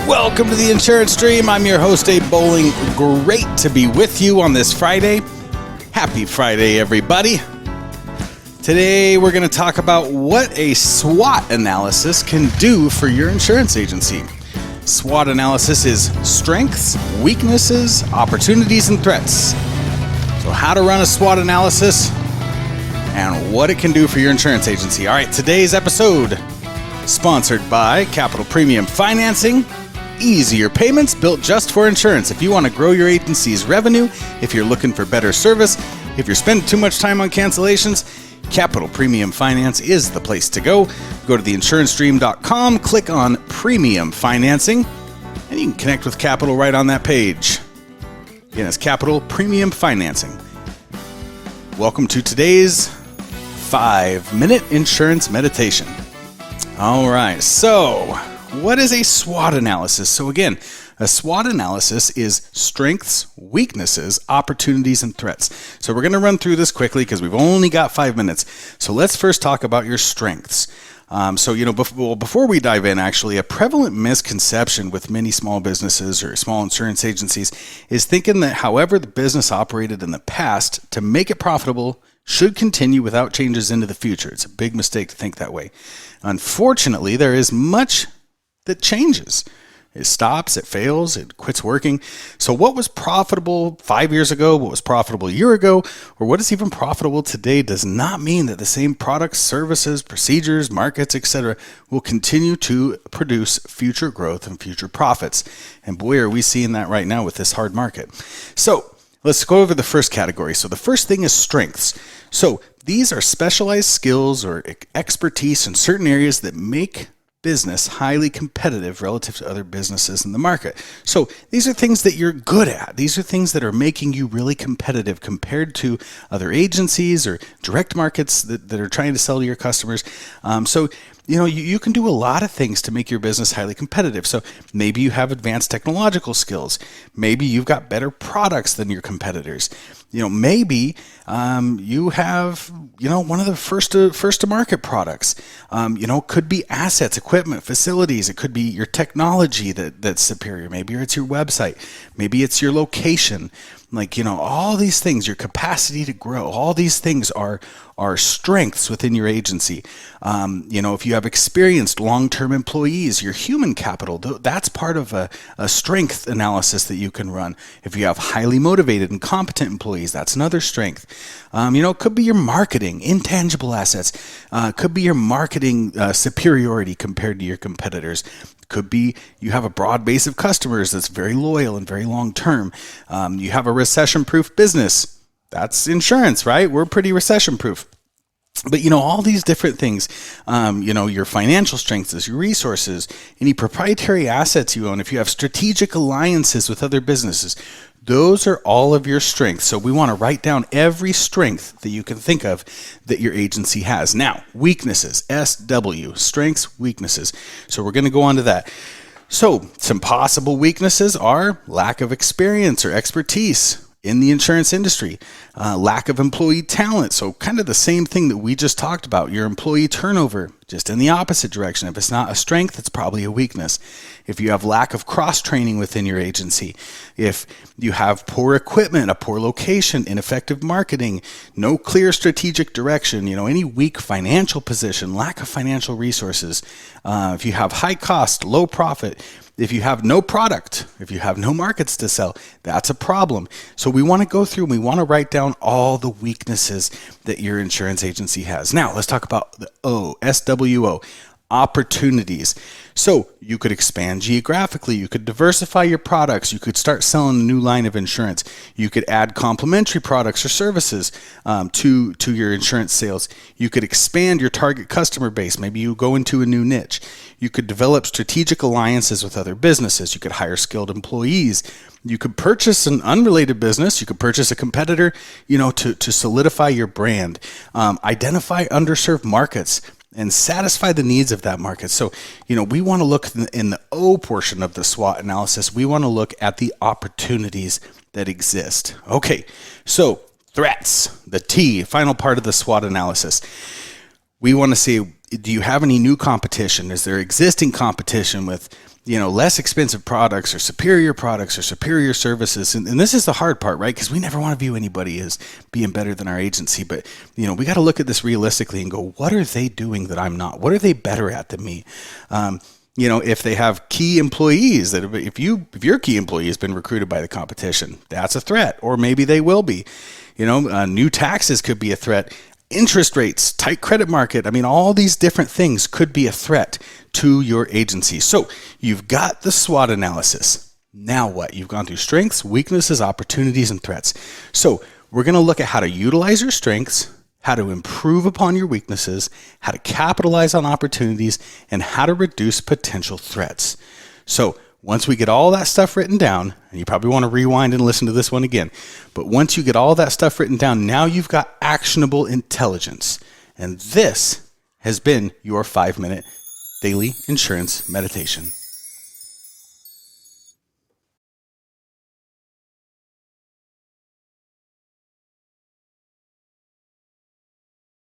Welcome to the Insurance Stream. I'm your host, Abe Bowling. Great to be with you on this Friday. Happy Friday, everybody. Today, we're going to talk about what a SWOT analysis can do for your insurance agency. SWOT analysis is strengths, weaknesses, opportunities, and threats. So how to run a SWOT analysis and what it can do for your insurance agency. All right, today's episode sponsored by Capital Premium Financing. Easier payments built just for insurance. If you want to grow your agency's revenue, if you're looking for better service, if you're spending too much time on cancellations, Capital Premium Finance is the place to go. Go to theinsurancestream.com, click on Premium Financing, and you can connect with Capital right on that page. Again, it's Capital Premium Financing. Welcome to today's 5-minute insurance meditation. All right, so what is a SWOT analysis? So again, a SWOT analysis is strengths, weaknesses, opportunities, and threats. So we're going to run through this quickly because we've only got 5 minutes. So let's first talk about your strengths. Before we dive in, actually, a prevalent misconception with many small businesses or small insurance agencies is thinking that however the business operated in the past, to make it profitable should continue without changes into the future. It's a big mistake to think that way. Unfortunately, there is much that changes. It stops, it fails, it quits working. So what was profitable 5 years ago, what was profitable a year ago, or what is even profitable today does not mean that the same products, services, procedures, markets, etc. will continue to produce future growth and future profits. And boy, are we seeing that right now with this hard market. So let's go over the first category. So the first thing is strengths. So these are specialized skills or expertise in certain areas that make business highly competitive relative to other businesses in the market. So these are things that you're good at. These are things that are making you really competitive compared to other agencies or direct markets that are trying to sell to your customers. You can do a lot of things to make your business highly competitive. So maybe you have advanced technological skills. Maybe you've got better products than your competitors. Maybe you have, one of the first to market products. Could be assets, equipment, facilities. It could be your technology that's superior. Maybe it's your website. Maybe it's your location. All these things, your capacity to grow, all these things are strengths within your agency. If you have experienced long-term employees, your human capital, that's part of a strength analysis that you can run. If you have highly motivated and competent employees, that's another strength. It could be your marketing, intangible assets. Could be your marketing superiority compared to your competitors. Could be you have a broad base of customers that's very loyal and very long-term. You have a recession-proof business. That's insurance, right? We're pretty recession-proof. But, all these different things, your financial strengths, your resources, any proprietary assets you own, if you have strategic alliances with other businesses, those are all of your strengths. So we want to write down every strength that you can think of that your agency has. Now, weaknesses, SW, strengths, weaknesses. So we're going to go on to that. So some possible weaknesses are lack of experience or expertise in the insurance industry, lack of employee talent. So kind of the same thing that we just talked about, your employee turnover, just in the opposite direction. If it's not a strength, it's probably a weakness. If you have lack of cross-training within your agency, if you have poor equipment, a poor location, ineffective marketing, no clear strategic direction, any weak financial position, lack of financial resources, if you have high cost, low profit, if you have no product, if you have no markets to sell, that's a problem. So we want to go through and we want to write down all the weaknesses that your insurance agency has. Now, let's talk about the SWO, opportunities. So you could expand geographically, you could diversify your products, you could start selling a new line of insurance, you could add complementary products or services to your insurance sales, you could expand your target customer base, maybe you go into a new niche, you could develop strategic alliances with other businesses, you could hire skilled employees, you could purchase an unrelated business, you could purchase a competitor, to solidify your brand, identify underserved markets, and satisfy the needs of that market. So, we want to look in the O portion of the SWOT analysis. We want to look at the opportunities that exist. Okay, so threats, the T, final part of the SWOT analysis. We want to see, do you have any new competition? Is there existing competition with less expensive products or superior services. And this is the hard part, right? Because we never want to view anybody as being better than our agency. But, we got to look at this realistically and go, what are they doing that I'm not? What are they better at than me? If they have key employees, that if your key employee has been recruited by the competition, that's a threat, or maybe they will be. New taxes could be a threat. Interest rates, tight credit market. All these different things could be a threat to your agency. So you've got the SWOT analysis. Now what? You've gone through strengths, weaknesses, opportunities, and threats. So we're going to look at how to utilize your strengths, how to improve upon your weaknesses, how to capitalize on opportunities, and how to reduce potential threats. So once we get all that stuff written down, and you probably want to rewind and listen to this one again, but once you get all that stuff written down, now you've got actionable intelligence. And this has been your 5-minute daily insurance meditation.